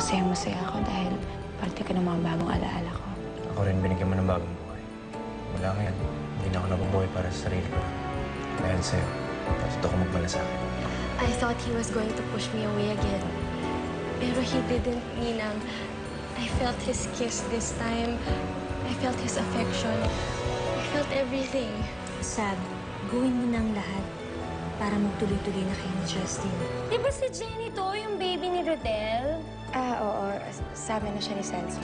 masaya-masaya ako dahil parte ka ng mga bagong alaala ko. Ako rin binigyan mo ng bagong buhay. Mula ngayon, hindi na ako nabubuhay para sa sarili ko lang. Dahil sa'yo, patuto ko magmalasakit. I thought he was going to push me away again. Pero he didn't, Ninang. I felt his kiss this time. I felt his affection. I felt everything. Sab, gawin mo ng lahat para magtuloy-tuloy na kayo ni Justin. Di ba si Jenny to, yung baby ni Rodel? Oo. Sabi na siya ni Celso.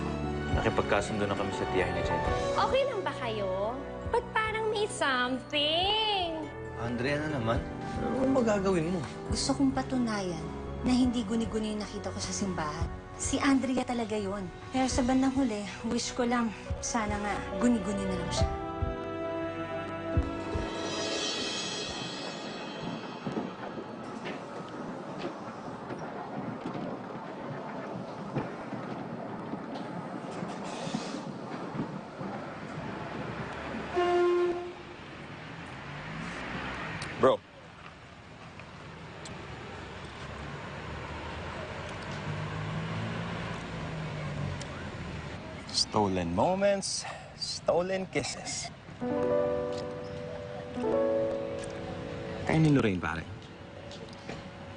Nakipagkasundo na kami sa tiyahin ni Jenny. Okay lang ba kayo? Ba't parang may something? Andrea na naman? Ano magagawin mo? Gusto kong patunayan na hindi guni-guni yung nakita ko sa simbahan. Si Andrea talaga yon. Pero sa bandang huli, wish ko lang, sana nga guni-guni na lang siya. Bro. Stolen moments, stolen kisses. Kayo ni Lorraine, pare.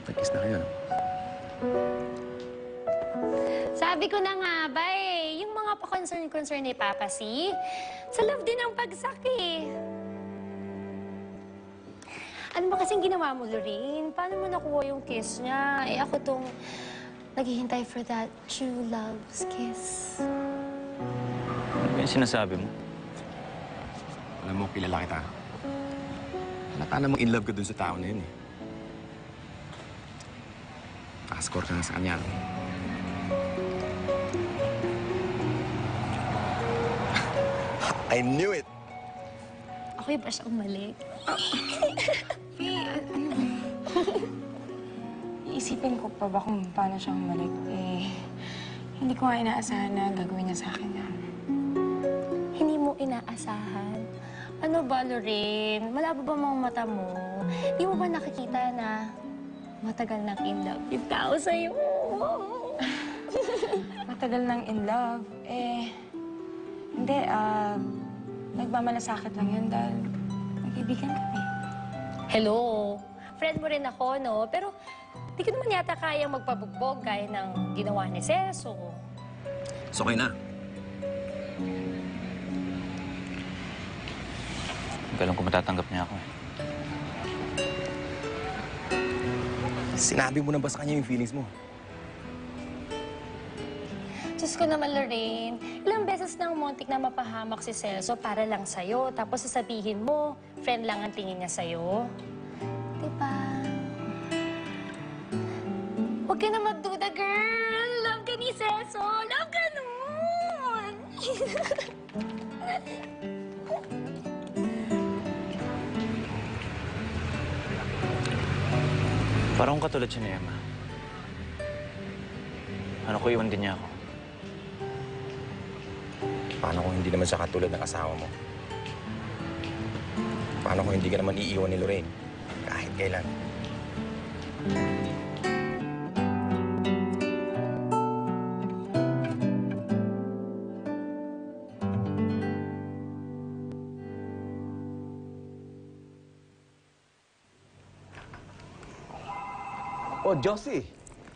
Nag-kiss na kayo, no? Sabi ko na nga ba yung mga pa-concern ni Papa C, sa love din ang bagsak Ano ba kasing ginawa mo, Lorraine? Paano mo nakuha yung kiss niya? Ako tong naghihintay for that true love's kiss. Ano ba yung sinasabi mo? Alam mo, kilala kita. Halata namang in love ka dun sa tao na yun, Nakaskore ka na sa kanya. I knew it! Ako'y ba siyang mali? Iisipin ko pa ba kung paano siyang bumalik? Hindi ko nga inaasahan na gagawin niya sa akin yan. Hindi mo inaasahan? Ano ba, Lorraine? Malabo ba mga mata mo? Di mo ba nakikita na matagal nang in love yung tao sa'yo? Matagal nang in love? Hindi, nagmamalasakit lang yan dahil magkaibigan kami. Hello? Friend mo rin ako, no? Pero di ko naman yata kayang magpabugbog gaya ng ginawa ni Celso. So, okay na. Hindi ko alam kung matatanggap niya ako, Sinabi mo na ba sa kanya yung feelings mo? Diyos ko naman, Lorraine. Ilang beses nang muntik na mapahamak si Celso para lang sa'yo. Tapos sasabihin mo, friend lang ang tingin niya sa'yo. Diba? Huwag ka na magduda, girl! Love ka ni Celso! Love ka nun! Parang katulad siya ni Emma. Ano ko, iwan din niya ako. Paano kung hindi naman siya katulad ng asawa mo? Paano kung hindi ka naman iiwan ni Lorraine? Kahit kailan. Oh, Josie!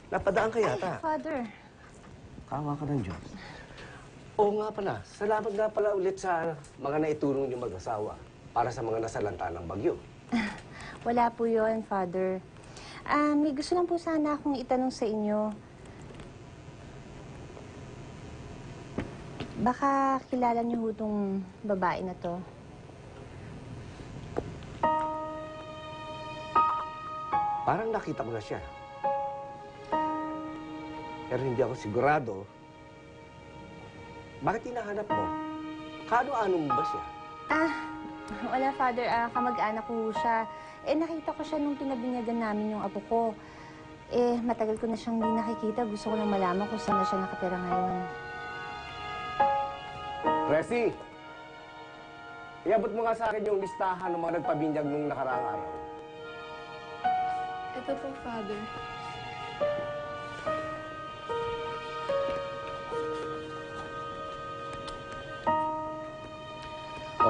Napadaan ka yata. Father. Kawa ka ng Diyos. Oo nga pala. Salamat nga pala ulit sa mga naitulong niyong mag-asawa para sa mga nasalanta ng bagyo. Wala po yun, Father. May gusto lang po sana akong itanong sa inyo. Baka kilala niyo ho itong babae na to. Parang nakita ko na siya. Pero hindi ako sigurado. Bakit hinahanap mo? Kaano-ano mo ba siya? Wala, Father. Kamag-anak ko siya. Nakita ko siya nung pinabinyagan namin yung apo ko. Matagal ko na siyang hindi nakikita. Gusto ko lang malaman kung saan na siya nakatira ngayon. Resi! Iabot mo nga sa akin yung listahan ng mga nagpabinyag nung nakaraang araw. Ito po, Father.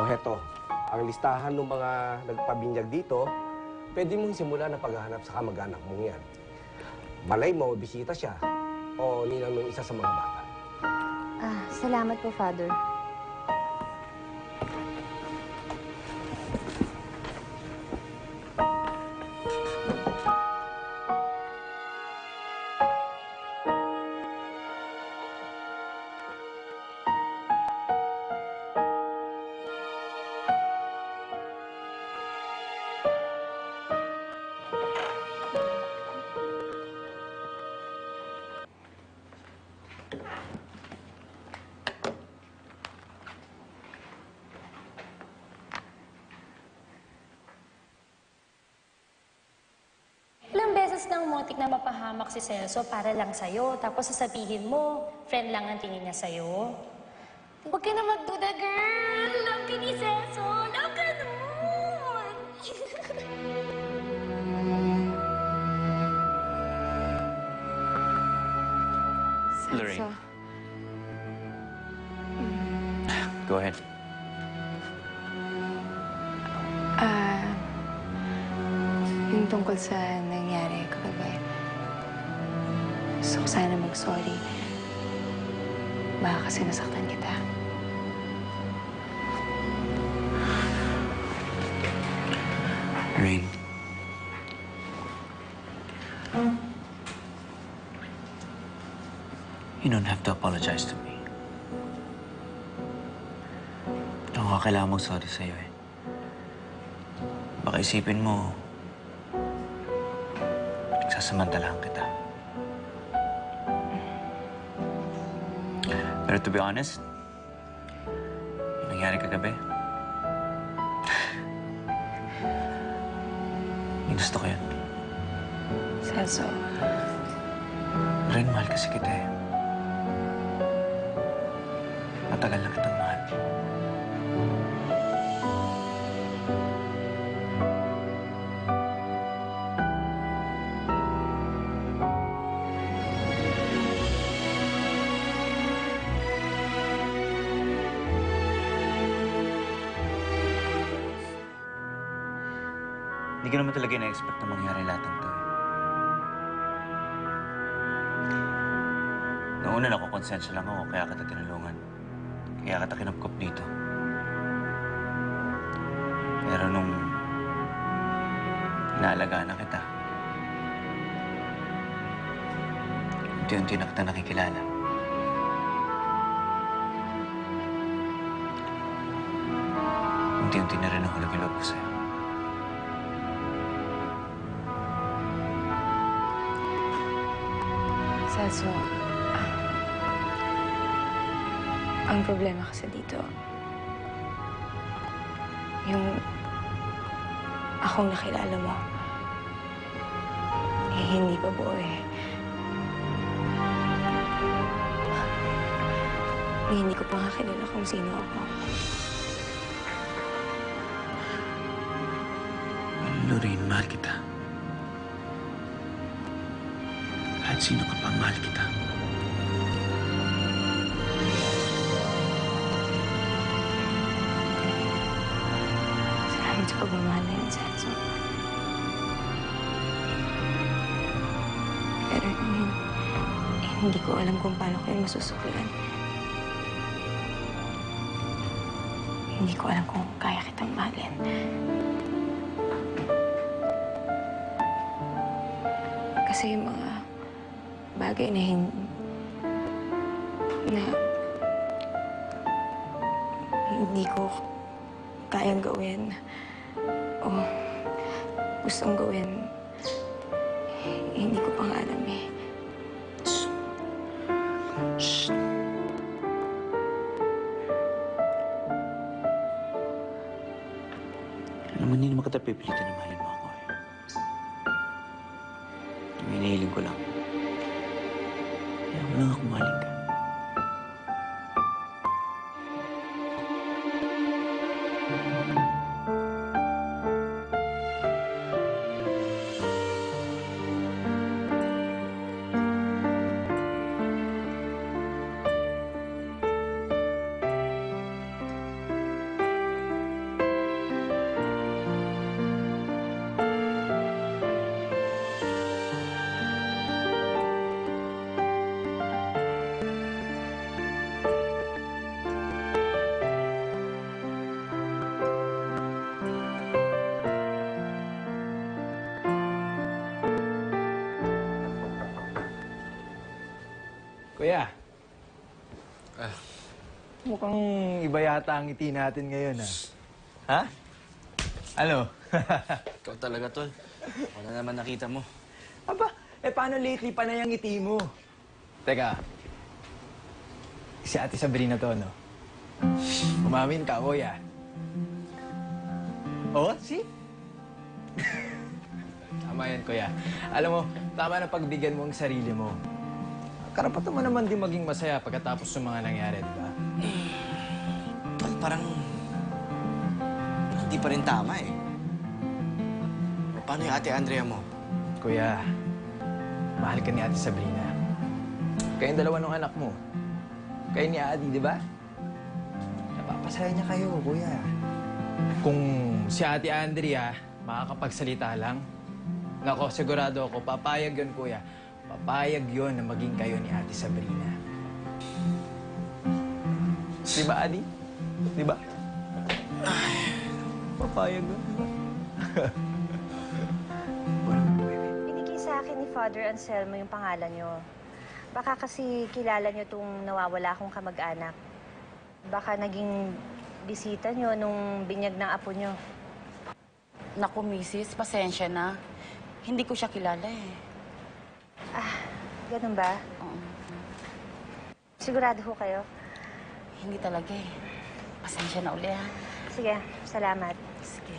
heto, ang listahan ng mga nagpabinyag dito, pwede mong simulan ang paghahanap sa kamag-anak mong yan. Malay mo, bisita siya o ninang ng isa sa mga bata. Salamat po, Father. Ilang beses nang motik na mapahamak si Celso para lang sa'yo, tapos sasabihin mo, friend lang ang tingin niya sa'yo. Huwag ka na magduda, girl! Love ka ni Celso! Love ka nun! Lorraine. Celso. Go ahead. Yung tungkol sa nangyari kagabi. Gusto ko sana mag-sorry. Baka kasi nasaktan kita. Rain. You don't have to apologize to me. Hindi ako kailangan mag-sorry sa'yo eh. Baka isipin mo, nagsasamantalahan kita. Pero to be honest, yung nangyari kagabi, ginusto ko yun. Celso, Ren, mahal kasi kita eh. Matagal na kitang mahal. Hindi ko naman talaga na-expect na mangyari lahat ng to eh. Noong una, nakukonsensya lang ako, kaya kita tinulungan. Kaya kita kinupkup dito. Pero nung inaalagaan na kita, unti-unti na kita nakikilala. Unti-unti na rin ako nagilog ko sa'yo. Celso, ang problema kasi dito, yung akong nakilala mo, eh, hindi pa buo eh. Hindi ko pa nga kilala kung sino ako. Lorraine, mahal kita. Kahit sino ka pa, mahal kita. Salamat sa pagmamahal na yun, Celso. Pero hindi ko alam kung paano ko yun masusuklan. Hindi ko alam kung kaya kitang mahalin. Kasi yung mga bagay na hindi ko kayang gawin o gustong gawin, hindi ko pa nga alam eh. Shh. Shh. Alam mo, hindi naman kita pipilitin na mahalin mo ako eh. Ang hinihiling ko lang. Kaya mo lang ako mahalin ka. Kuya. Mukhang iba yata ang ngiti natin ngayon, ha? Ha? Ano? Ikaw talaga, tol. Wala naman nakita mo. Aba, paano lately pa na yung ngiti mo? Teka. Si Ate Sabrina to, no? Umamin ka, kuya. Oh, see? Tama yan, kuya. Alam mo, tama na pagbigyan mo ang sarili mo. Karapatan mo naman din maging masaya pagkatapos ng mga nangyari, di ba? Tol, parang... hindi pa rin tama eh. Paano yung Ate Andrea mo? Kuya, mahal ka ni Ate Sabrina. Kayong dalawa ng anak mo. Kayo ni Adi, di ba? Napapasaya niya kayo, kuya. Kung si Ate Andrea makakapagsalita lang, nako, sigurado ako, papayag yun, kuya. Papayag yun na maging kayo ni Ate Sabrina. Di ba, Adi? Di ba? Papayag yun, di ba? Binigay sa akin ni Father Anselmo yung pangalan nyo. Baka kasi kilala nyo itong nawawala akong kamag-anak. Baka naging bisita nyo nung binyag ng apo nyo. Naku, misis, pasensya na. Hindi ko siya kilala eh. Ah, ganun ba? Oo. Sigurado ho kayo? Hindi talaga eh. Pasensya na uli ha. Sige, salamat. Sige.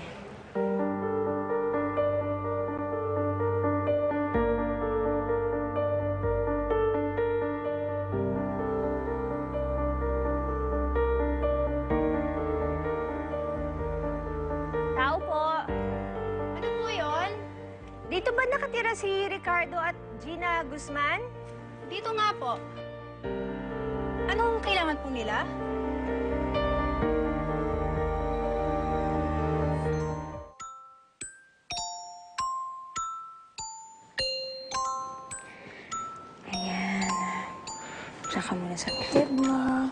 Tao po. Ano po yun? Dito ba nakatira si Ricardo at Gina Guzman? Dito nga po. Anong kailangan po nila? Ayan. Tsaka muna sa pitid mo.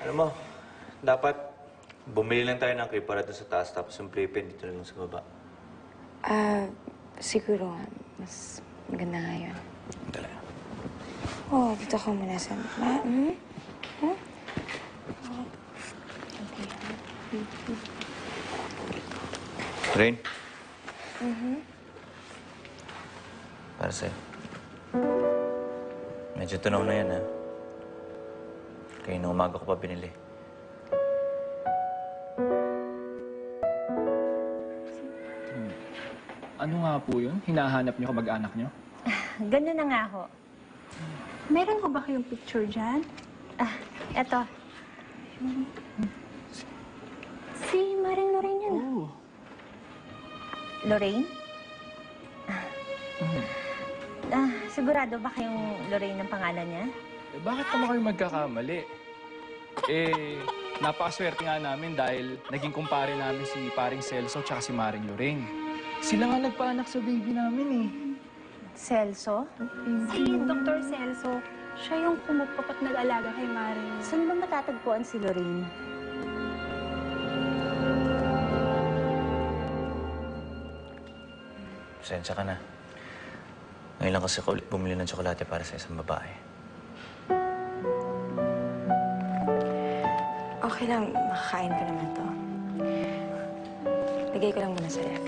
Alam mo, dapat bumili lang tayo ng crepe para doon sa taas tapos yung playpen dito na lang sa baba. Siguro nga, mas maganda nga yun. Talaga. Oo, dito ka muna sa... Okay. Rain? Para sa'yo. Medyo tunaw na yan, ha? Kaya nung umaga ko pa binili. Ano nga po yun? Hinahanap niyo kamag-anak niyo? Ganun na nga ho. Meron ko ba kayong picture dyan? Eto. Si Maring Lorraine yan. Oo. Lorraine? Sigurado ba kayong Lorraine ang pangalan niya? Bakit naman kayo magkakamali? Napakaswerte nga namin dahil naging kumpare namin si paring Celso at si Maring Lorraine. Sila nga nagpaanak sa baby namin eh. Celso? Si Dr. Celso, siya yung kumupap at nag-alaga kay Maring. Saan ba matatagpuan si Lorraine? Pasensya ka na. Ngayon lang kasi ako ulit bumili ng tsokolate para sa isang babae. Okay lang, makakain ko naman to. Lagay ko lang muna sa ref.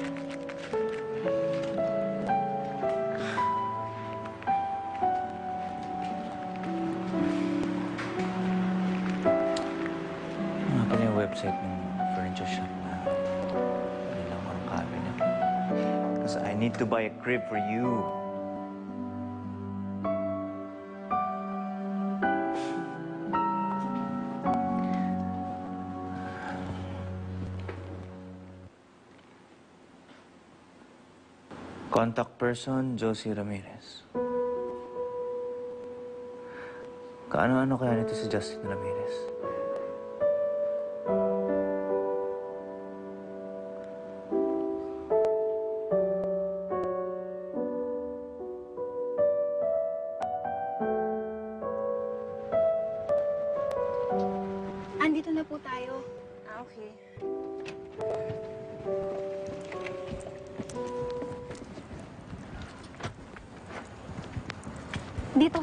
Ano nga pala yung website ng furniture shop na nilang ang cabinet? Because I need to buy a crib for you. Contact person, Josie Ramirez. Kaano-ano kaya nito si Justin Ramirez? dito na po tayo. Ah, okay.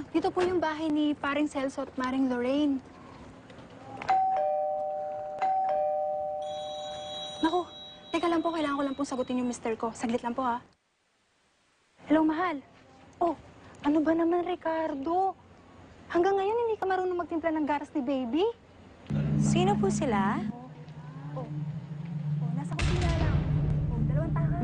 Dito po yung bahay ni paring Celso at Maring Lorraine. Naku, teka lang po, kailangan ko lang pong sagutin yung mister ko. Saglit lang po, ha. Hello, mahal. Oh, ano ba naman, Ricardo? Hanggang ngayon, hindi ka marunong magtimpla ng garas ni baby? Sino po sila? Oh, nasa kusina lang. Oh, dalawang takan.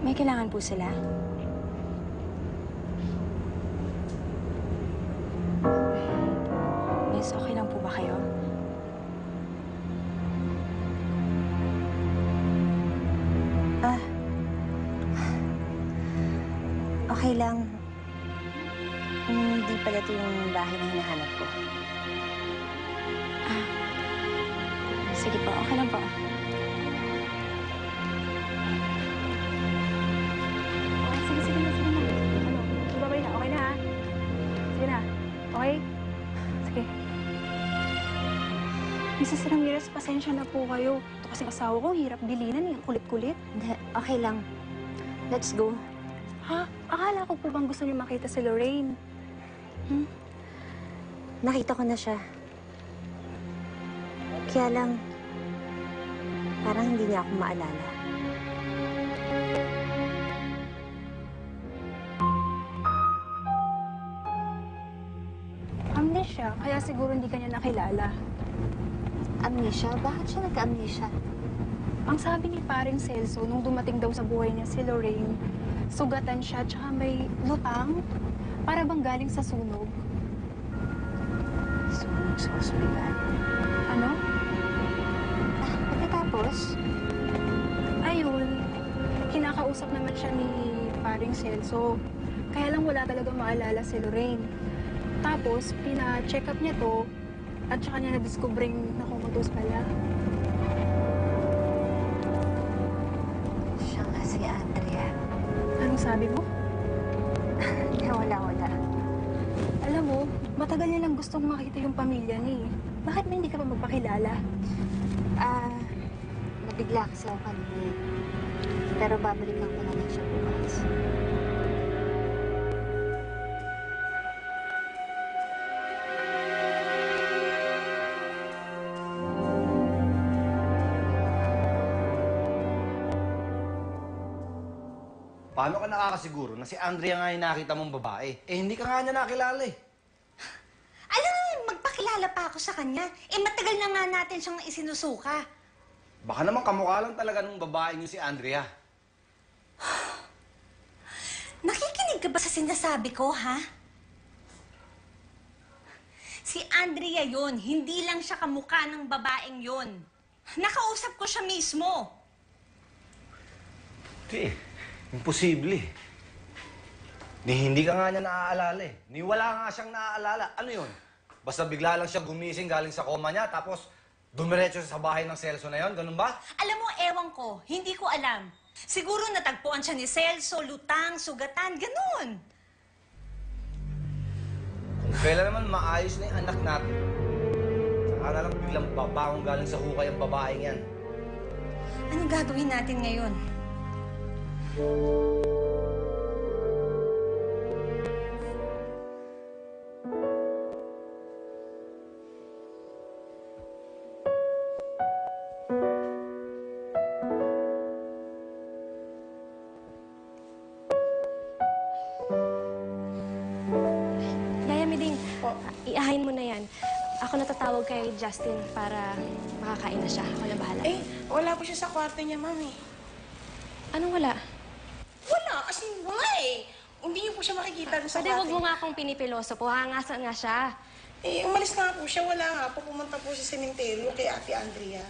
May kailangan po sila? Miss, okay lang po ba kayo? Okay lang. Hindi pala ito yung bahay na hinahanap ko. Sige po, okay lang po. Oh, sige na. Ano, ibabay na, okay na, ha? Sige na, okay? Sige. Mrs. Ramirez, pasensya na po kayo. Ito kasi asawa ko, hirap bilinan, ang kulit-kulit. Hindi, okay lang. Let's go. Ha? Akala ko po bang gusto niyo makita si Lorraine? Nakita ko na siya. Kaya lang, parang hindi niya ako maalala. Amnesia, kaya siguro hindi kanya nakilala. Amnesia? Bakit siya nagka-amnesia? Ang sabi ni paring Celso, nung dumating daw sa buhay niya si Lorraine, sugatan siya, tsaka may lutang, para bang galing sa sunog. Sunog sa ospital. Ano? Pagkatapos, Ayun, kinakausap naman siya ni paring Celso. Kaya lang wala talaga maalala si Lorraine. Tapos, pina-check up niya to, at saka niya na-discovering na comatose pala. siya nga si Andrea. Anong sabi mo? Wala. Alam mo, matagal niya lang gustong makita yung pamilya niya eh. Bakit ba hindi ka pa magpakilala? Nabigla kasi ako kanina. Pero babalikan ko naman siya bukas. Paano ka nakakasiguro na si Andrea nga yung nakita mong babae? Eh, hindi ka nga niya nakilala eh. Alam mo, magpakilala pa ako sa kanya. Eh, matagal na nga natin siyang isinusuka. Baka naman kamukha lang talaga nung babae niyo si Andrea. Nakikinig ka ba sa sinasabi ko, ha? Si Andrea yon, hindi lang siya kamukha ng babaeng yon. Nakausap ko siya mismo. Imposible. Hindi ka nga niya naaalala eh. Wala nga siyang naaalala. Ano yun? Basta bigla lang siya gumising galing sa koma niya, tapos dumiretso sa bahay ng Celso na yon, ganun ba? Alam mo, ewan ko, hindi ko alam. Siguro natagpuan siya ni Celso, lutang, sugatan, ganun. Kung kailan naman maayos na yung anak natin, saka na lang biglang babaong galing sa hukay ang babaeng yan. Anong gagawin natin ngayon? Yaya Miding, iahain mo na yan. Ako natatawag kay Justin para makakain na siya. Ako na bahala. Eh, wala po siya sa kwarto niya, mami. Anong wala? Wala, as in, wala eh. Hindi niyo po siya makikita doon sa Pwede kwarto wag mo nga akong pinipiloso po. Hangasan nga siya. Eh, umalis nga po siya. Wala nga po. Pumunta po siya sa sementeryo kay Ate Andrea.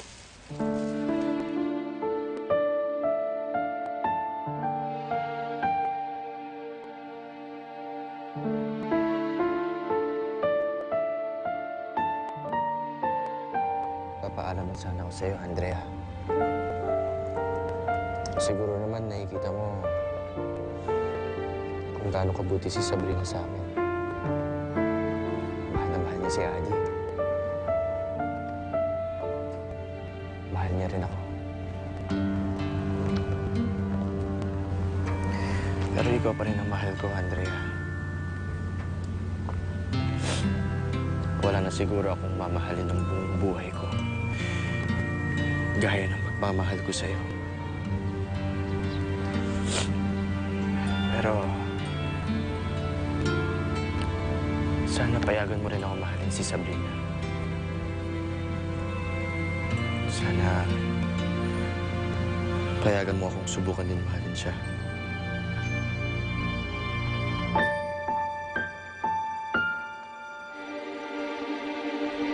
magpapaalam sana ako sa'yo, Andrea. Siguro naman nakikita mo kung gaano kabuti si Sabrina sa amin. Mahal na mahal niya si Adi. Mahal niya rin ako. Pero ikaw pa rin ang mahal ko, Andrea. Wala na siguro akong mamahalin ng buong buhay ko. Gaya ng pagmamahal ko sa'yo. Pero sana payagan mo rin ako mahalin si Sabrina. Sana payagan mo akong subukan din mahalin siya.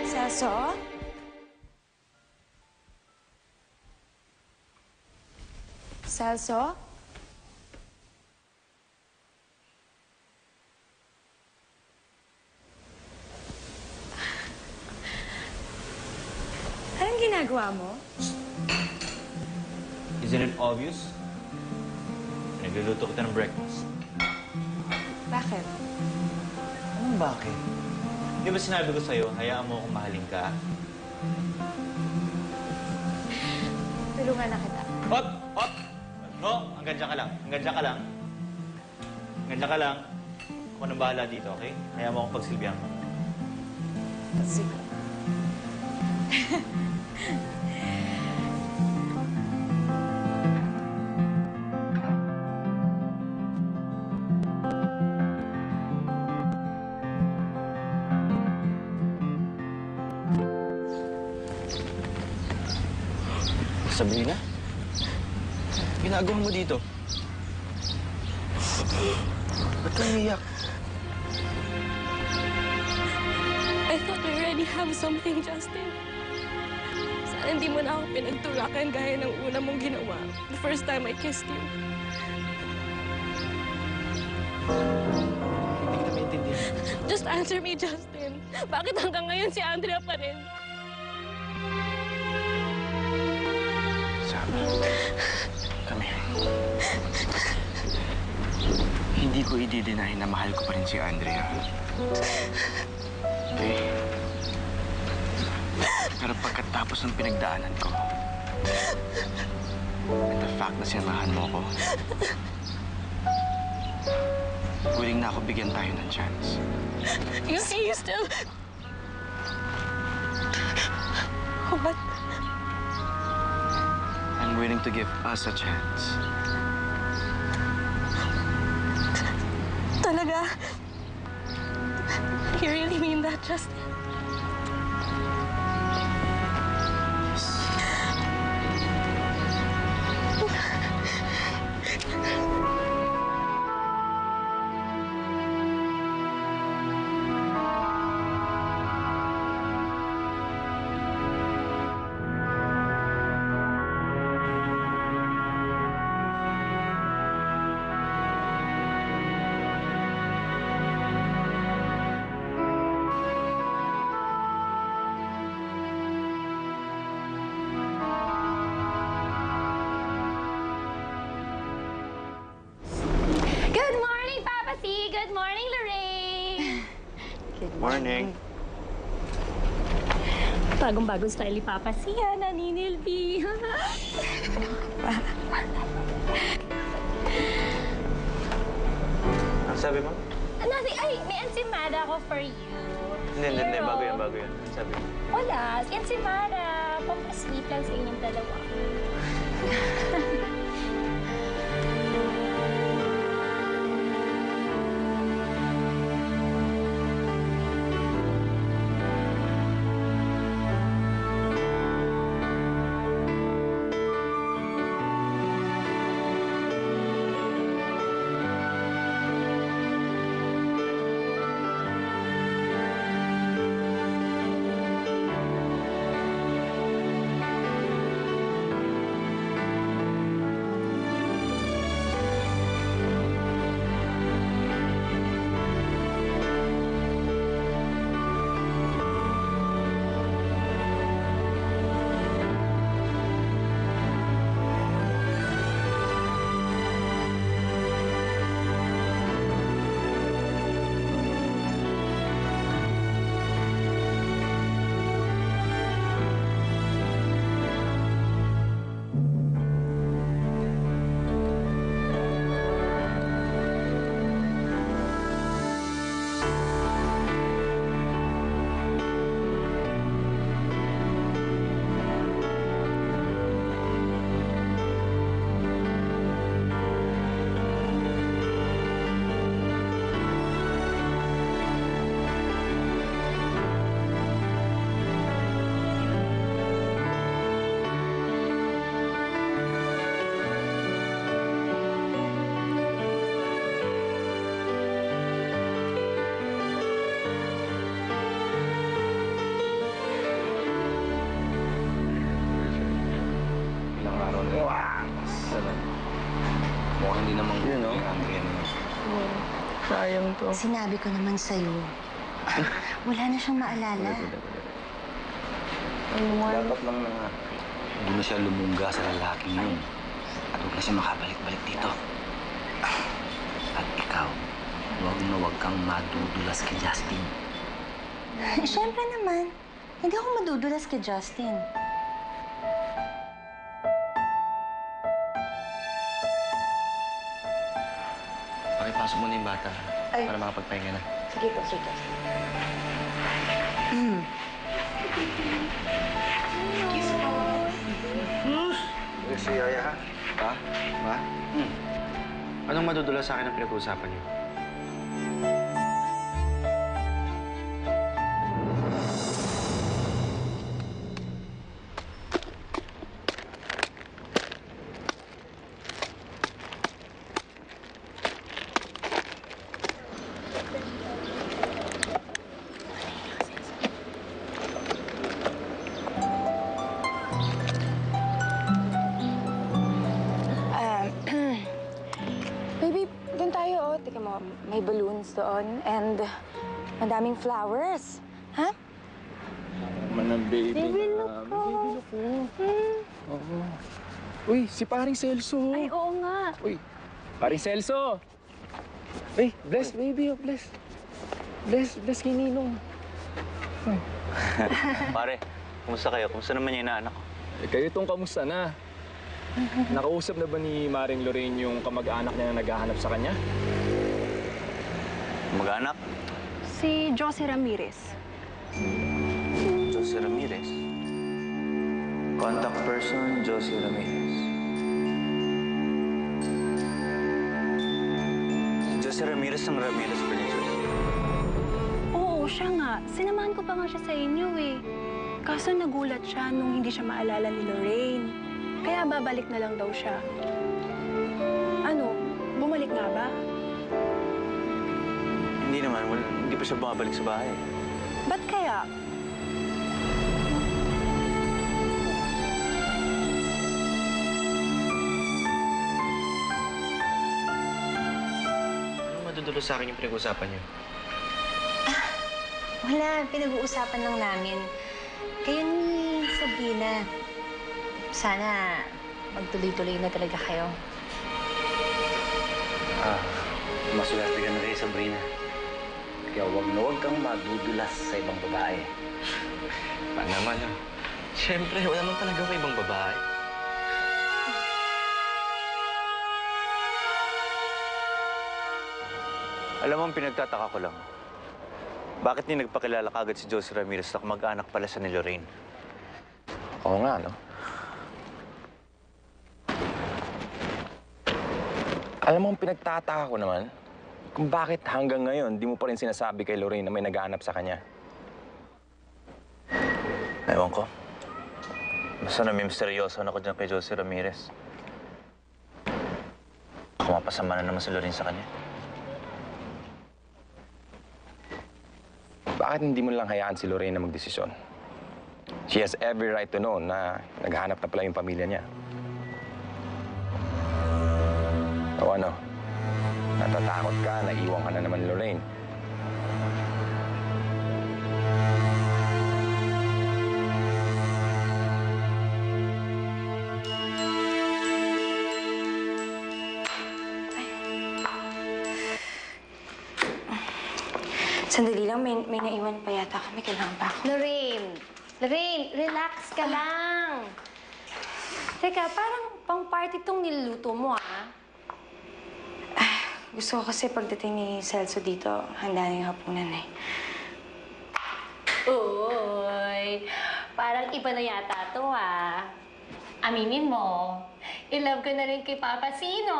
Celso? Celso? Anong ginagawa mo? Isn't it obvious? Nagluluto kita ng breakfast. Bakit? Anong bakit? Di ba sinabi ko sa'yo, hayaan mo akong mahalin ka? Tulungan na kita. Hop! Hop! No, hanggang dyan ka lang. Hanggang dyan ka lang. Hanggang dyan ka lang. Ako nang bahala dito, okay? Hayaan mo akong pagsilbihan ko. Sige. Sabrina? Ginagawa mo dito? Ba't ka umiyak? I thought we already have something, Justin. Sana hindi mo na ako pinagtulakan gaya ng una mong ginawa. The first time I kissed you. Hindi kita maintindihan. Just answer me, Justin. Bakit hanggang ngayon si Andrea pa rin? Sama. Kami. Hindi ko i-deny na mahal ko pa rin si Andrea. Okay? Pero pagkatapos ng pinagdaanan ko, and the fact na sinamahan mo ko, willing na ako bigyan tayo ng chance. You see, you still... What? I'm willing to give us a chance. Talaga? You really mean that, Justin? Good morning, Papa C. Good morning, Lorraine. Good morning. Bagong-bagong style ni Papa C, naninilbi. Ang sabi mo? Nothing. Ay, may ensimada ako for you. Hindi. Bago yan. Ang sabi mo? Wala. Ensimada. Pampasweet lang sa inyong dalawa. Sarap. Mukhang hindi naman yun, no? Andrea naman. Sayang to. Sinabi ko naman sa'yo. Wala na siyang maalala. Dapat lang na hindi na siya lumunga sa lalaking yun. At huwag na siya makabalik-balik dito. At ikaw, huwag kang madudulas kay Justin. Siyempre naman. Hindi ako madudulas kay Justin. Pakipasok mo na yung bata para makapagpahinga na. Sige po, sige. Si Yaya, ha? Pa? Ma? Anong madudulas sa akin ang pinag-uusapan niyo? Baby, doon tayo, oh. Tika mo, may balloons doon and madaming flowers. Ha? Manang baby look po. Oo. Uy, si paring Celso. Ay, oo nga. Uy, paring Celso. Uy, bless baby, oh, bless. Bless kay Ninong. Pare, kumusta kayo? Kumusta naman yung inaanak ko? Eh, kayo itong kamusta na? Nakausap na ba ni Maring Lorraine yung kamag-anak niya na naghahanap sa kanya? Mag-anak? Si Josie Ramirez. Josie Ramirez. Contact person, Josie Ramirez. Josie Ramirez ng Ramirez Furniture. Oo, siya nga. Sinamahan ko pa nga siya sa inyo eh. Kaso nagulat siya nung hindi siya maalala ni Lorraine. Kaya babalik na lang daw siya. Ano, bumalik nga ba? Hindi naman. Hindi pa siya bumabalik sa bahay. Ba't kaya? Anong madudulas sa akin yung pinag-uusapan niyo? Wala, pinag-uusapan lang namin. Kayo ni Sabrina, sana magtuloy-tuloy na talaga kayo. Maswerte ka na kay Sabrina. Kaya huwag kang madudulas sa ibang babae. Pa naman, ah. Siyempre, wala naman talaga ako ibang babae. Alam mo, ang pinagtataka ko lang. Bakit niya nagpakilala kagad si Josie Ramirez na mag-anak pala siya ni Lorraine? Oo nga, no? Alam mo, ang pinagtataka ko naman, kung bakit hanggang ngayon di mo pa rin sinasabi kay Lorraine na may naghahanap sa kanya. Ewan ko. Basta nami-misteryoso na ako dyan kay Josie Ramirez. Kumapasama na naman si Lorraine sa kanya. Bakit hindi mo lang hayaan si Lorraine na magdesisyon? She has every right to know na naghahanap na pala yung pamilya niya. O ano? Natatakot ka, naiwan ka na naman ni Lorraine. Sandali lang, may naiwan pa yata kami. Kailangan pa ako. Lorraine, relax ka lang. Teka, parang pang-party tong niluluto mo, ah. Gusto ko kasi pagdating ni Celso dito, handa na yung hapunan eh. Uy, parang iba na yata to, ah. Aminin mo, in love ka na rin kay Papa Sino.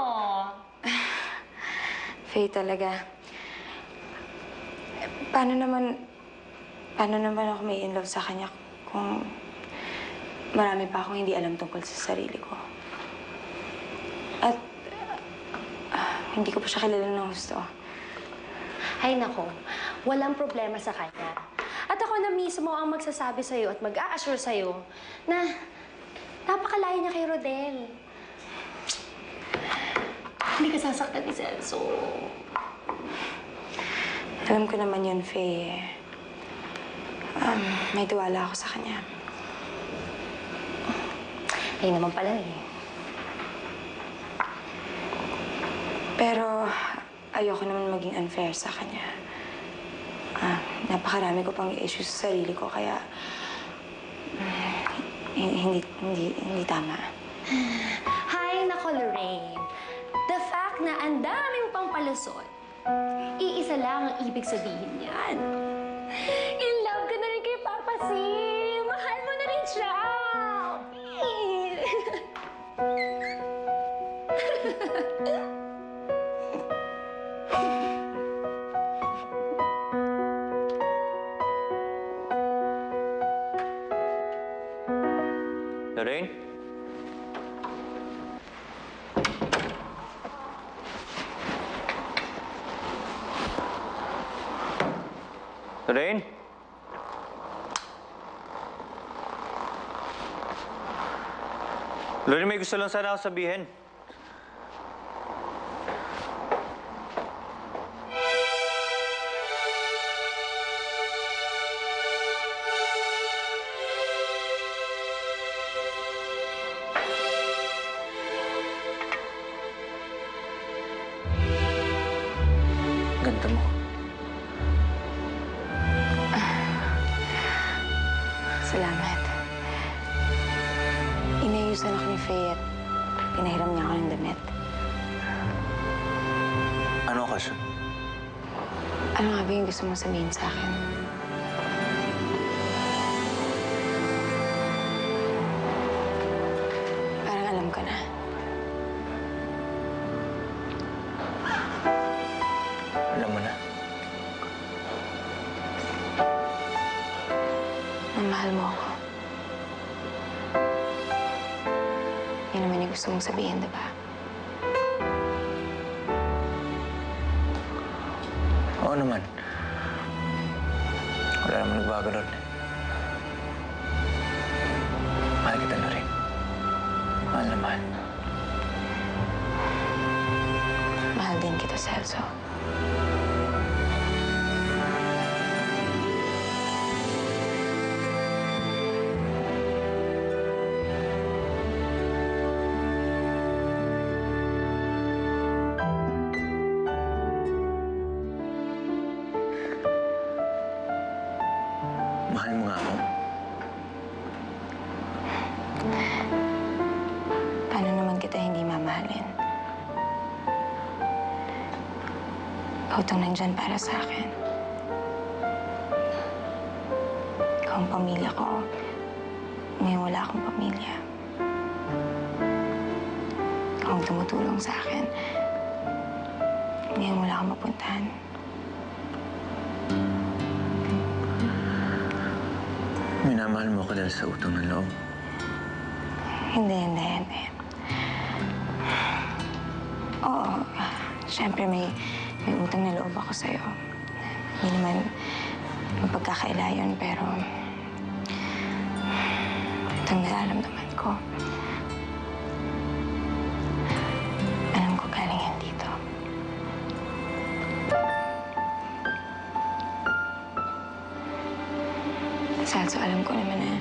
Faye talaga. Paano naman ako may in love sa kanya kung marami pa akong hindi alam tungkol sa sarili ko? At hindi ko pa siya kilala ng gusto. Ay nako, walang problema sa kanya. At ako na mismo ang magsasabi sa'yo at mag-a-assure sa'yo na Napakalayo niya kay Rodel. Hindi ka sasaktan ni Celso. Alam ko naman yun, Faye. May tiwala ako sa kanya. Ayun naman pala eh. Pero ayoko naman maging unfair sa kanya. Napakarami ko pang issues sa sarili ko, kaya hindi tama. Hay nako, Lorraine. The fact na ang dami mo pang palusot, iisa lang ang ibig sabihin niyan. In love ka na rin kay Papa C. Mahal mo na rin siya. Lorraine? Lorraine? Lorraine, may gusto lang sana ako sabihin. Ganda mo. Salamat. Inayusan ako ni Faye at pinahiram niya ako ng damit. Ano okasyon? Ano nga ba yung gusto mong sabihin sa akin? Parang alam ko na. Alam mo na. Mahal mo ako. Yan naman yung gusto mong sabihin, diba? Oo naman. Wala naman nagbago doon. Mahal kita na rin. Mahal na mahal. Mahal din kita, Celso. Mahal mo nga ako. Paano naman kita hindi mamahalin? Ikaw itong nandyan para sa akin. Ikaw ang pamilya ko. Ngayon wala akong pamilya. Ikaw ang tumutulong sa akin. Ngayon wala akong mapuntahan. Minamahal mo ako dahil sa utang ng loob. Hindi. Oo, siyempre may utang na loob ako sa'yo. Hindi naman mapagkakaila yun, pero itong nararamdaman ko. Alam ko galing yan dito. Celso, alam ko naman na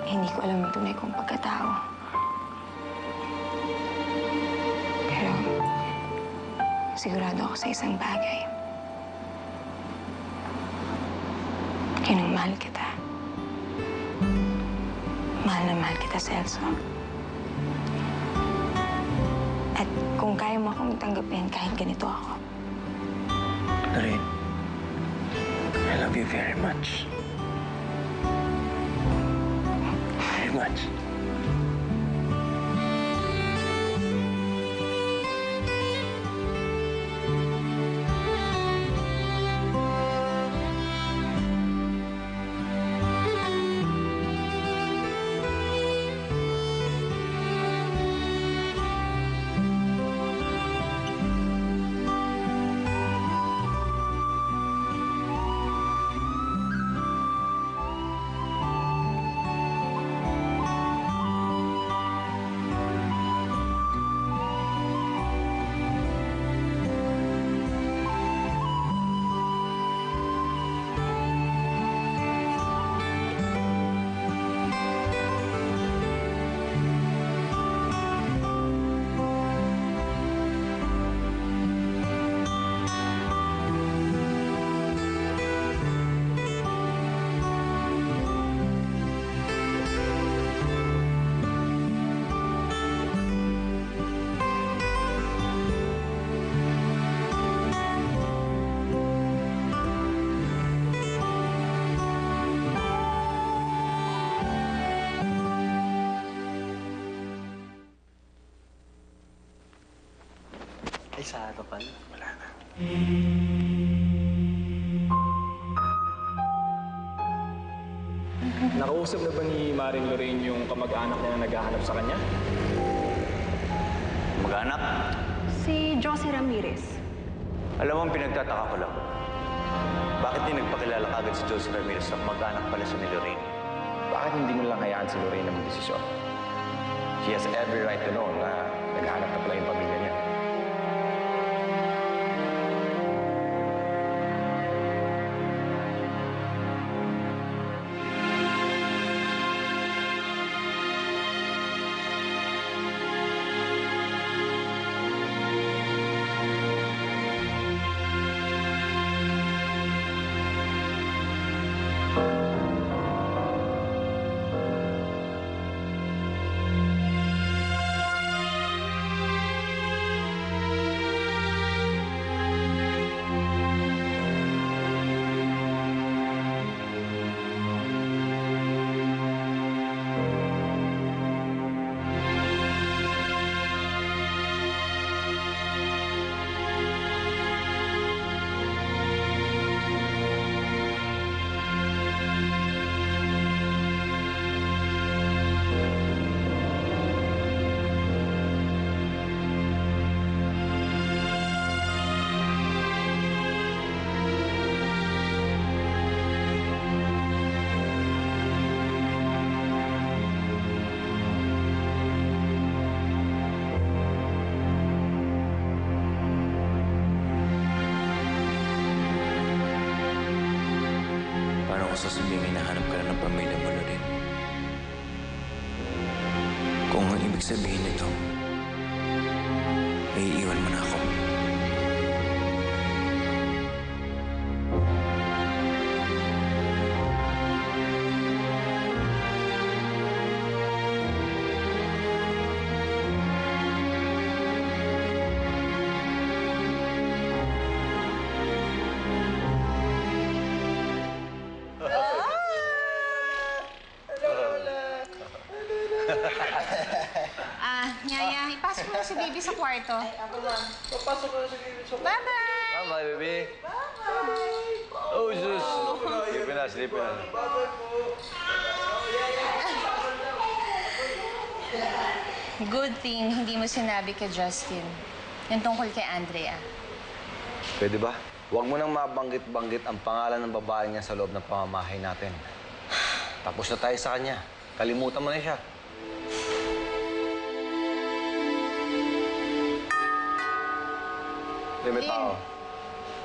hindi ko alam ang tunay kong pagkatao. Pero sigurado ako sa isang bagay. Yun ang mahal kita. Mahal na mahal kita, Celso. At kung kaya mo akong tanggapin kahit ganito ako. Lorraine, I love you very much. Very much. Ay, Sara pala. Wala na. Nakausap na ba ni Maring Lorraine yung kamag-anak niya na naghahanap sa kanya? Mag-anak? Si Josie Ramirez. Alam mo, ang pinagtataka ko lang. Bakit di nagpakilala kagad si Joseph Ramirez na mag-anak pala siya ni Lorraine? Bakit hindi mo lang hayaan si Lorraine na magdesisyon? She has every right to know na naghahanap na pala yung pamilya niya. Paano ko sasabihin hinahanap ka na ng pamilya mo, Lorraine? Kung ang ibig sabihin nito, ay iiwan mo na ako. Nyaya, ipasok mo na si baby sa kwarto. Ay, ako lang. Papasok ko na si baby sa Bye-bye! Bye-bye, baby. Bye-bye. Oh, sus. Sleepin na, sleepin na. Bye-bye po. Good thing hindi mo sinabi kay Justin. Yung tungkol kay Andrea. Pwede ba? Huwag mo nang mabanggit-banggit ang pangalan ng babae niya sa loob ng pamamahay natin. Tapos na tayo sa kanya. Kalimutan mo na siya. May tao.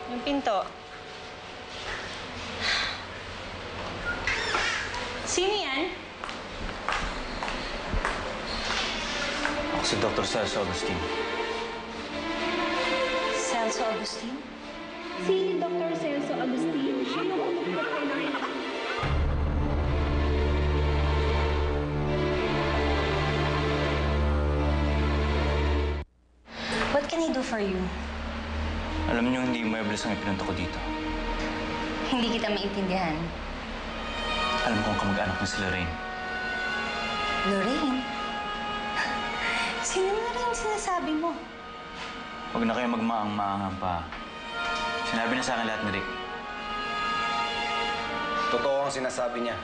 Yung pinto. Sino yan? Ako si Dr. Celso Agustin. Celso Agustin? Si Dr. Celso Agustin. Siya yung doktor kay Lorraine. What can I do for you? Alam niyo, hindi muebles ang ipinunta ko dito. Hindi kita maintindihan. Alam kong kamag-anak mo si Lorraine. Lorraine? Sino Lorraine sinasabi mo? Huwag na kayo magmaang-maangan pa. Sinabi na sa akin lahat ni Rick. Totoo ang sinasabi niya.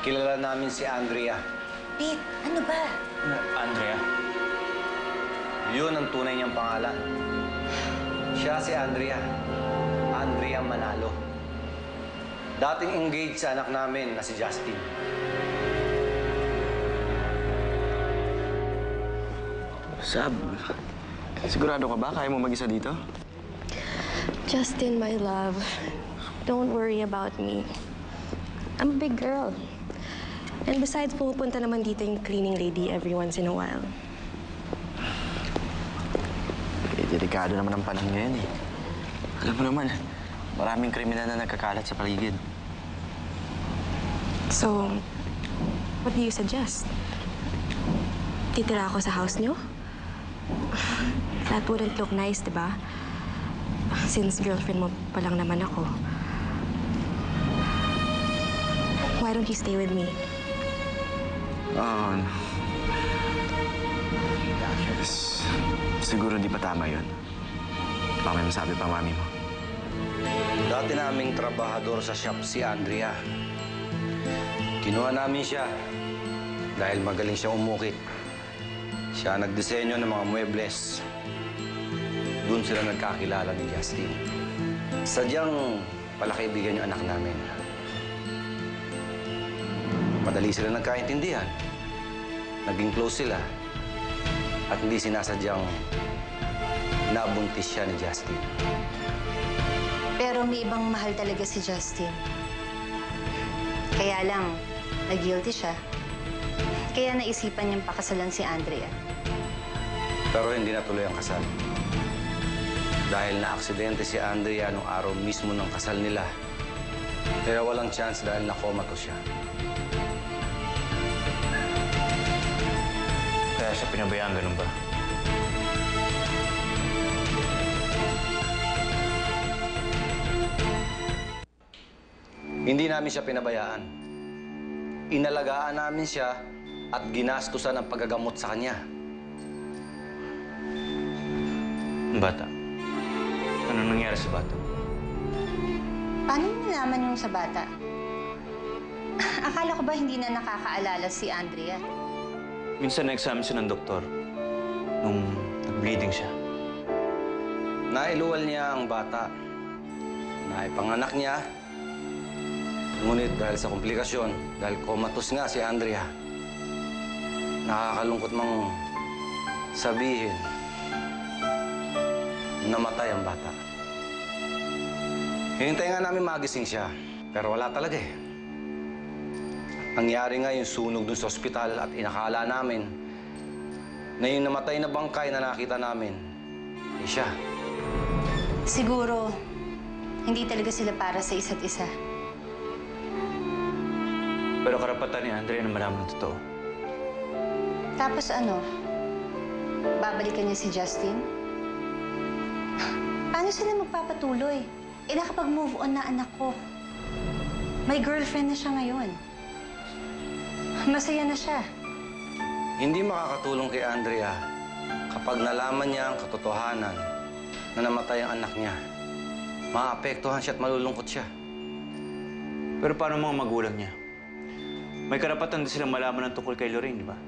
Kilala namin si Andrea. Pete, ano ba? Andrea? Yun ang tunay niyang pangalan. Siya si Andrea. Andrea Manalo. Dating engaged sa anak namin na si Justin. Sab, sigurado ka ba? Kaya mo mag-isa dito? Justin, my love, don't worry about me. I'm a big girl. And besides, pumupunta naman dito yung cleaning lady every once in a while. Delikado naman ang panahon ngayon eh. Alam mo naman, maraming kriminal na nagkakalat sa paligid. So, what do you suggest? Titira ako sa house niyo? That wouldn't look nice, diba? Since girlfriend mo pa lang naman ako. Why don't you stay with me? Yes. Siguro di pa tama yun. Baka may masabi pa mami mo. Dati naming trabahador sa shop si Andrea. Kinuha namin siya dahil magaling siya umukit. Siya nagdisenyo ng mga muebles. Doon sila nagkakilala ni Justin. Sadyang palakaibigan yung anak namin. Madali sila nagkaintindihan. Naging close sila. At hindi sinasadyang nabuntis siya ni Justin. Pero may ibang mahal talaga si Justin. Kaya lang, na-guilty siya. Kaya naisipan niyang pakasalan si Andrea. Pero hindi natuloy ang kasal. Dahil na-aksidente si Andrea nung araw mismo ng kasal nila. Kaya walang chance dahil nakomato siya. Kaya siya pinabayaan, ganun ba? Hindi namin siya pinabayaan. Inalagaan namin siya at ginastusan ang paggagamot sa kanya. Ang bata. Anong nangyari sa bata? Paano mo nalaman yung sa bata? Akala ko ba hindi na nakakaalala si Andrea? Minsan na-examine siya ng doktor nung nag-bleeding siya. Nailuwal niya ang bata. Naipanganak niya. Ngunit dahil sa komplikasyon, dahil comatose nga si Andrea, nakakalungkot mang sabihin, namatay ang bata. Hinintay nga namin magising siya, pero wala talaga eh. Nangyari nga yung sunog dun sa ospital at inakala namin na yung namatay na bangkay na nakita namin, eh siya. Siguro, hindi talaga sila para sa isa't isa. Pero karapatan ni Andrea na malaman ng totoo. Tapos ano? Babalikan niya si Justin? Paano sila magpapatuloy? Eh, nakapag-move on na anak ko. May girlfriend na siya ngayon. Masaya na siya. Hindi makakatulong kay Andrea kapag nalaman niya ang katotohanan na namatay ang anak niya. Maapektuhan siya at malulungkot siya. Pero paano mga magulang niya? May karapatan din silang malaman ng tungkol kay Lorraine, di ba?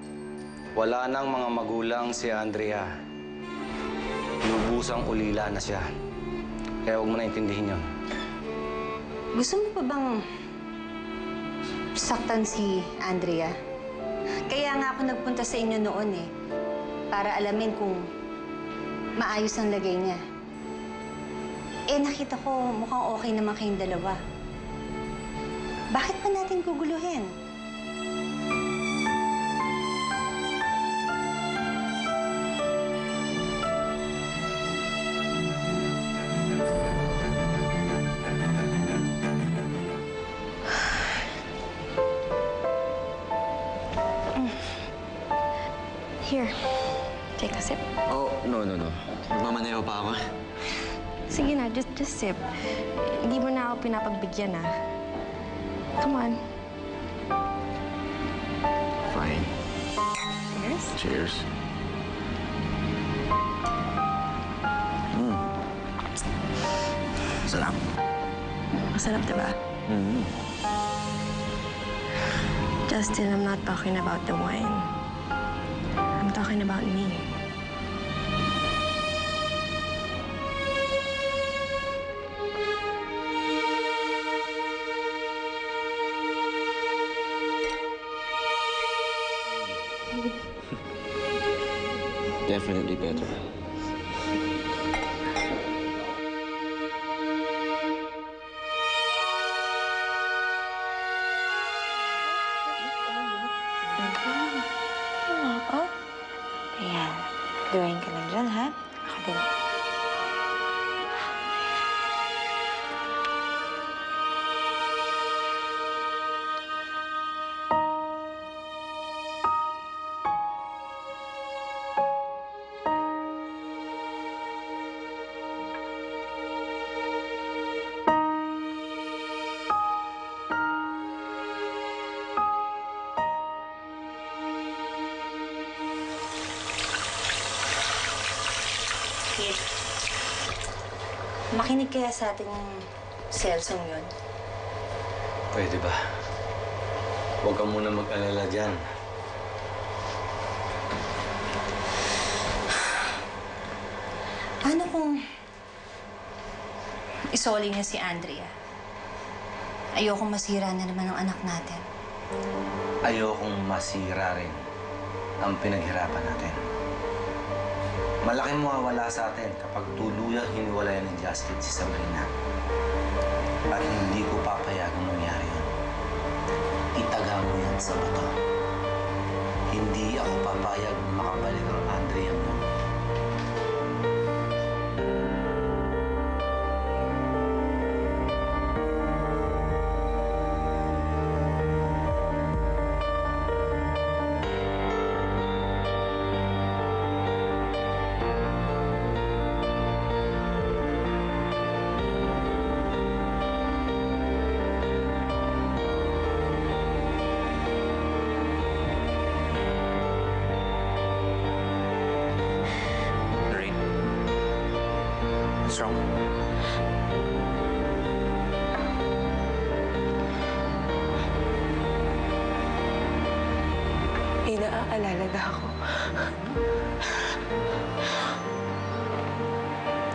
Wala nang mga magulang si Andrea. Lubusang ulila na siya. Kaya huwag mo na intindihin yun. Gusto mo pa bang saktan si Andrea? Kaya nga ako nagpunta sa inyo noon eh. Para alamin kung maayos ang lagay niya. Eh, nakita ko mukhang okay naman kayong dalawa. Bakit pa natin guguluhin? Here, take a sip. Oh, no. Magmamaneho pa ako. Sige na, just sip. Hindi mo na ako pinapagbigyan, ah. Come on. Fine. Cheers. Cheers. Sarap. Masarap, diba? Justin, I'm not talking about the wine. I'm talking about me. Definitely better. Oh? Ayan. Drawing ka lang dyan, ha? Ako din. Makinig kaya sa atin yung Celsong yun. Pwede ba? Huwag ka muna mag-alala dyan. Paano kung isoli niya si Andrea? Ayokong masira na naman ang anak natin. Ayokong masira rin ang pinaghirapan natin. Malaking mawawala sa atin kapag tuluyang hiniwalayan ni Justin si Sabrina. At hindi ko papayagang mangyari yun. Itaga mo yan sa bato. Hindi ako papayag makabalik ang Andrea mo. Lorraine? What's wrong? Inaalala na ako.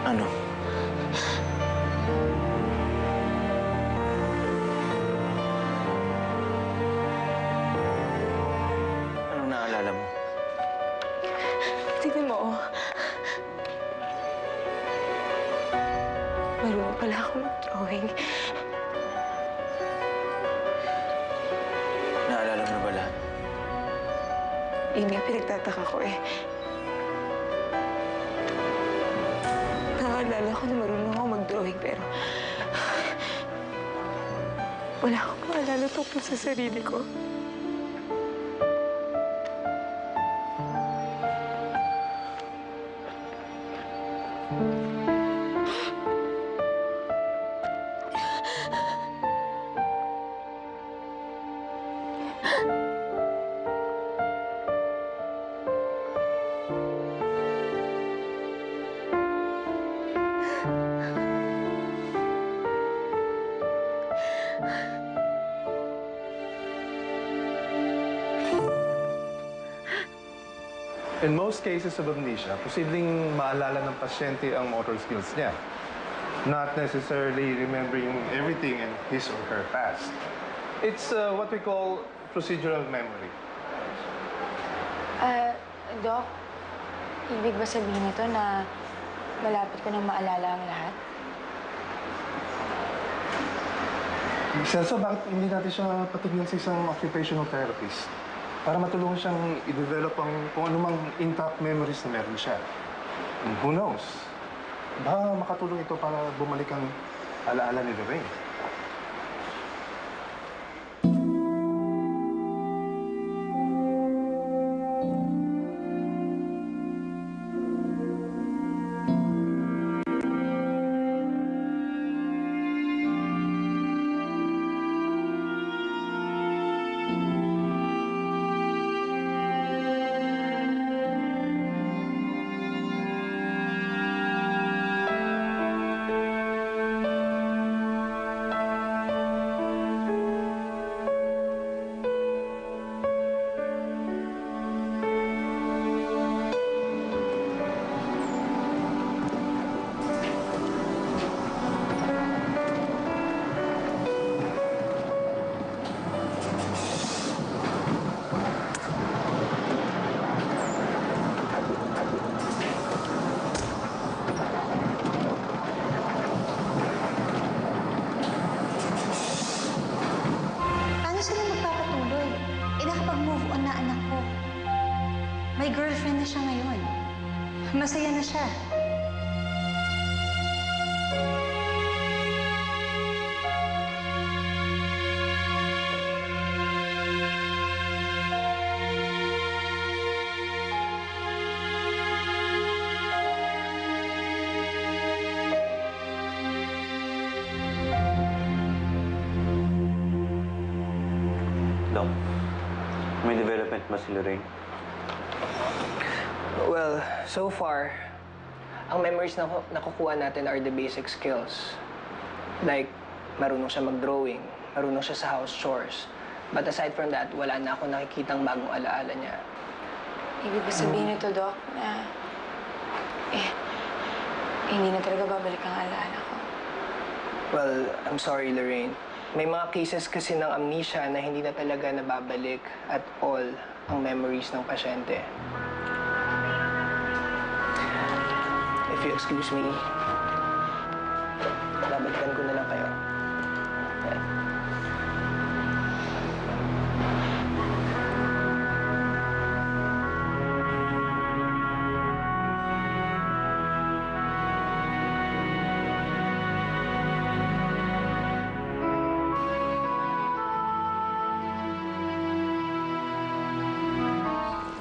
Ano? Anong naalala mo? Tignan mo, oh. Marunong pala ako mag-drawing. Naalala mo na ba lahat? Yun nga pinagtataka ko eh. Nakaalala ko na marunong ako mag-drawing pero... wala akong maalala tungkol sa sarili ko. In most cases of amnesia, posibleng maalala ng pasyente ang motor skills niya. Not necessarily remembering everything in his or her past. It's what we call procedural memory. Doc, ibig ba sabihin nito na malapit ko nang maalala ang lahat? Celso, bakit hindi natin siya patignan sa isang occupational therapist? Para matulungan siyang i-develop kung anumang intact memories na meron siya. And who knows? Baka makatulong ito para bumalik ang alaala ni Lorraine. Paano sila magpapatuloy? Nakapag-move on na anak ko. May girlfriend na siya ngayon. Masaya na siya. Doc, may development ba si Lorraine? Well, so far, Ang memories na nakukuha natin are the basic skills. Like, marunong siya mag-drawing, marunong siya sa house chores. But aside from that, wala na ako nakikitang bagong alaala niya. Ibig ba sabihin nito, Doc, na hindi na talaga babalik ang alaala ko? Well, I'm sorry, Lorraine. May mga cases kasi ng amnesia na hindi na talaga nababalik at all ang memories ng pasyente. If you excuse me, babalikan ko na lang kayo. Yan.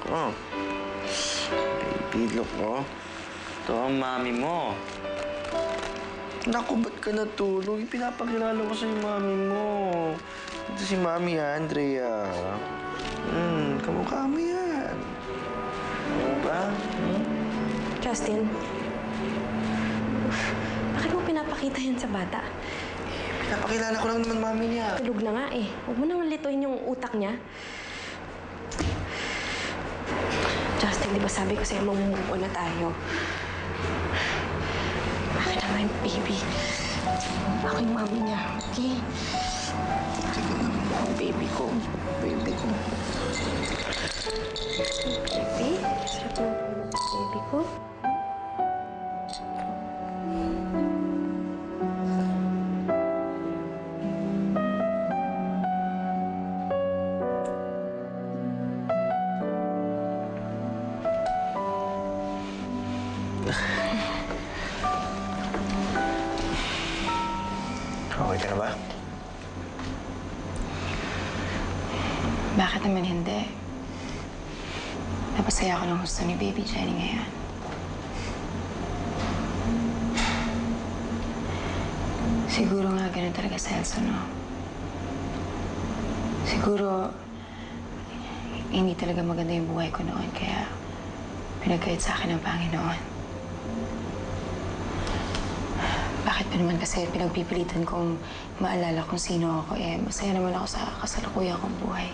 Oh. Baby, look, oh. Ito ang mami mo. Naku, ba't ka natulog? Pinapakilala ko sa mami mo. Ito si Mami Andrea. Kamukha mo yan. Ano ba? Justin, bakit mo pinapakita yan sa bata? Pinapakilala ko lang naman mami niya. Tulog na nga eh. Huwag mo nang lituin yung utak niya. Justin, di ba sabi ko sa'yo, mamumuo na tayo? Bakit naman, baby? Ako yung mami niya, okay? Baby ko. Baby ko. Baby? Sarap ng baby ko. Okay ka na ba? Bakit naman hindi? Napasaya ako ng gusto ni Baby Jenny ngayon. Siguro nga ganun talaga sa Elsa, no? Siguro hindi talaga maganda yung buhay ko noon, kaya pinagkait sa akin ng Panginoon. Bakit pa naman kasi pinagpipilitan kong maalala kung sino ako, masaya naman ako sa kasalukuyan kong buhay.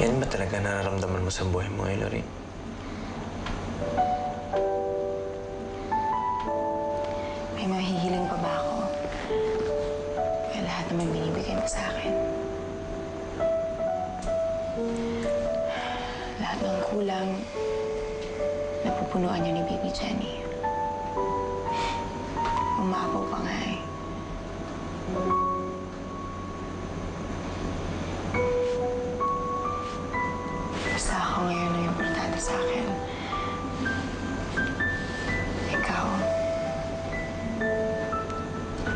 Yan ba talaga nararamdaman mo sa buhay mo, Lorraine? May mahihiling pa ba ako? Kaya lahat naman binibigay mo sa akin. Lahat ng kulang, napupunuan niyo ni Baby Jenny. Umaapaw pa nga eh. Basta ako ngayon ang importante sa akin. Ikaw.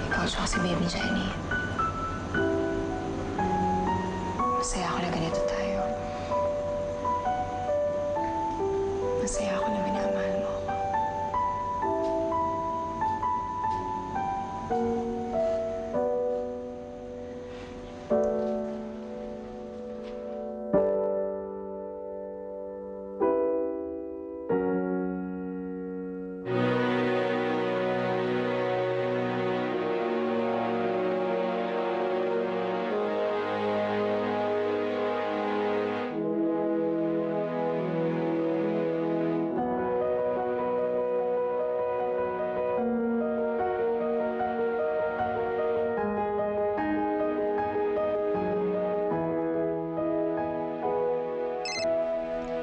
Ikaw siya si Baby Jenny. Masaya ako na ganito tayo. Masaya ako na minamahal mo ako.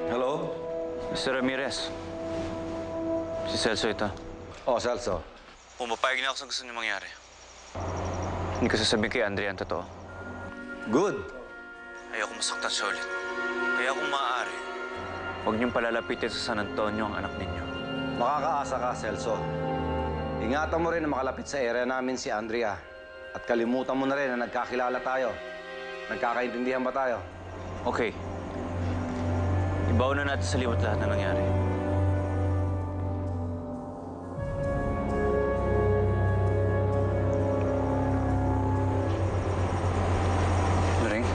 Hello? Mr. Ramirez. Si Celso ito. Oh, Celso. Pumapayag na ako sa gusto niyo mangyari. Hindi ko sasabihin kay Andrea ang totoo. Good. Ayoko masaktan siya ulit. Kaya kung maaari, huwag niyong palalapitin sa San Antonio ang anak ninyo. Makakaasa ka, Celso. Ingatan mo rin na makalapit sa area namin si Andrea. At kalimutan mo na rin na nagkakilala tayo. Nagkakaintindihan ba tayo? Okay. Ibaw na natin sa liwat lahat na nangyari. Lorraine?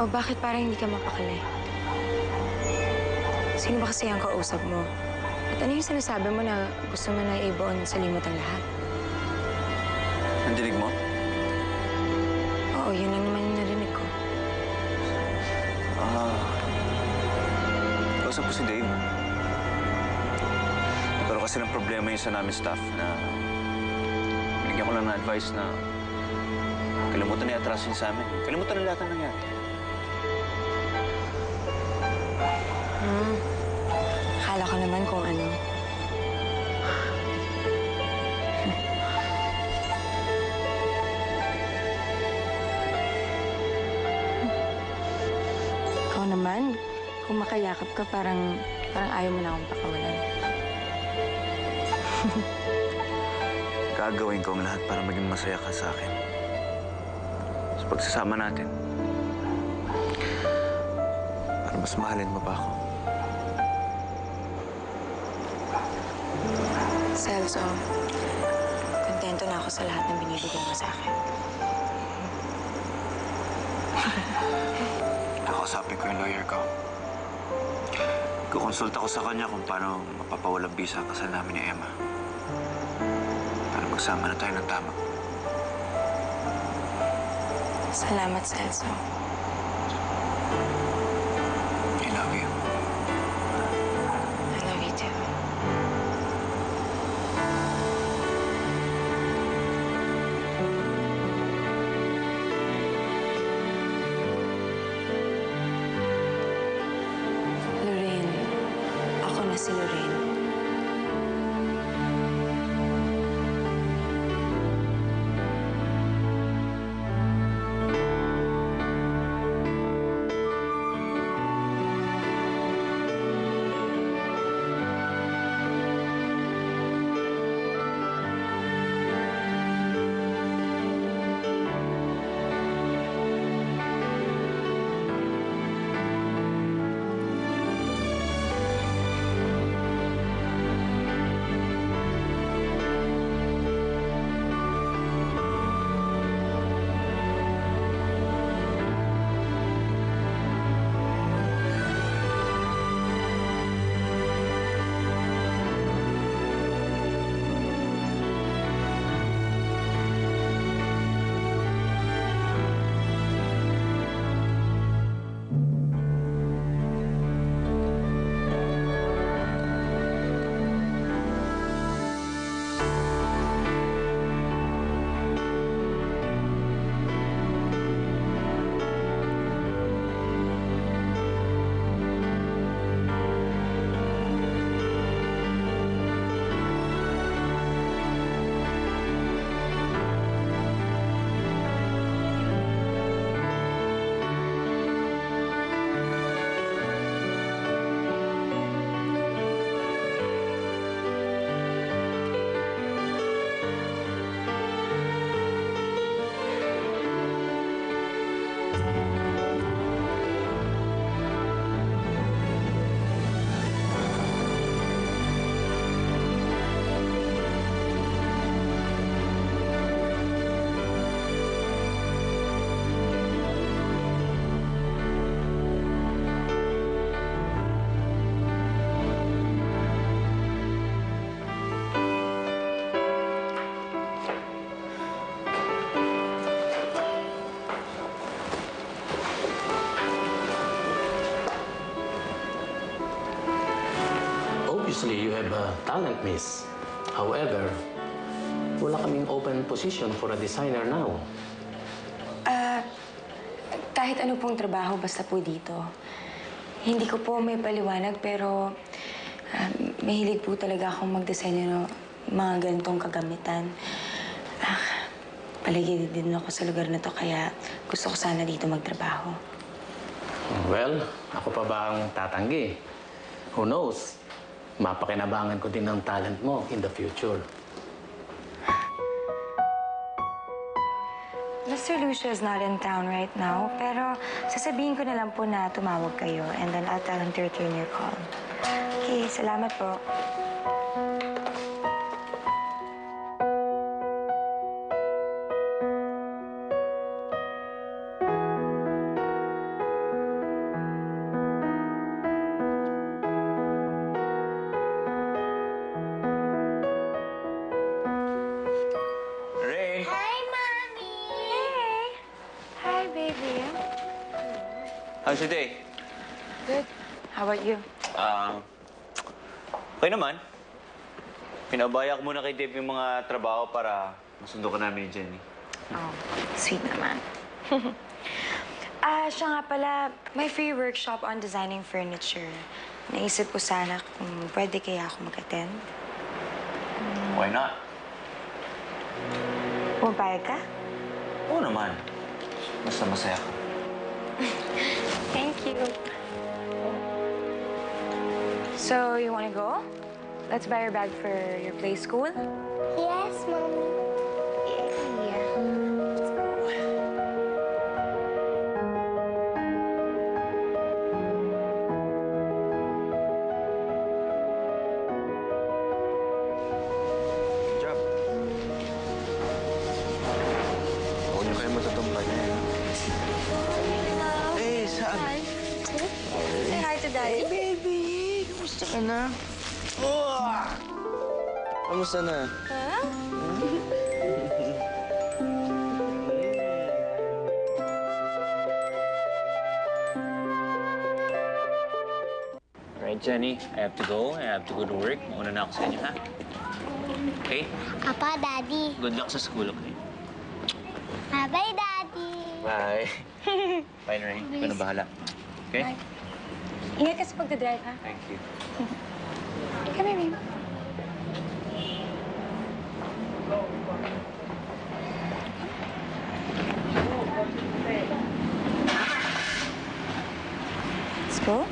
O bakit parang hindi ka mapakali? Sino ba kasi ang kausap mo? At ano yung sinasabi mo na gusto mo na ibuon sa limot ang lahat? Nandinig mo? Oo, yun lang naman yung narinig ko. Kausap ko si Dave. Nagkaroon kasi ng problema yung sa namin staff na binigyan ko lang ng advice na kalimutan na atrasin sa amin. Kalimutan na lahat ng nangyari. Akala ko naman kung ano. Ikaw naman, kung makayakap ka, parang ayaw mo na akong pakawalan. Gagawin ko ang lahat para maging masaya ka sa akin. Sa pagsasama natin. Para mas mahalin mo pa ako. Celso, kontento na ako sa lahat ng binibigay mo sa akin. Kakausapin ko yung lawyer ko. Kukonsulta ko sa kanya kung paano mapapawalang bisa ang kasal namin ni Emma. Para magsama na tayo ng tama. Salamat, Celso. I love you. I love you too. Lorraine, ako na si Lorraine. Obviously, you have a talent, miss. However, wala kaming open position for a designer now. Kahit ano pong trabaho, basta po dito. Hindi ko po may paliwanag, pero mahilig po talaga akong magdisenyo ng mga ganitong kagamitan. Palagi din ako sa lugar na to, kaya gusto ko sana dito magtrabaho. Well, ako pa ba ang tatanggi? Who knows? Mapakinabangan ko din ang talent mo in the future. Mr. Lucio is not in town right now, pero sasabihin ko na lang po na tumawag kayo, and then I'll tell him to return your call. Okay, salamat po. How's your day? Good. How about you? Okay naman. Pinabaya ko muna kay Dave yung mga trabaho para masundo ka namin ni Jenny. Oh, sweet naman. Siya nga pala, may free workshop on designing furniture. Naisip ko sana kung pwede kaya ako mag-attend. Why not? Pumapayag ka? Oo naman. Basta masaya ka. Thank you. So, you wanna go? Let's buy your bag for your play school? Yes, Mommy. Good job. Huwag niyo kayo matutumpay niya. Eh, saan? Hi. Say hi to Daddy. Hey, baby! Kamusta ka na? Oh! Kamusta na? Alright, Jenny. I have to go. I have to go to work. Mauna na ako sa inyo, ha? Okay? Papa, Daddy. Good luck sa school, okay? Bye-bye, Daddy. Bye. Bye, Ray. Ikaw na bahala. Okay? Bye. Ingat ka sa pagdadrive, ha? Thank you. Come here, baby. Let's go.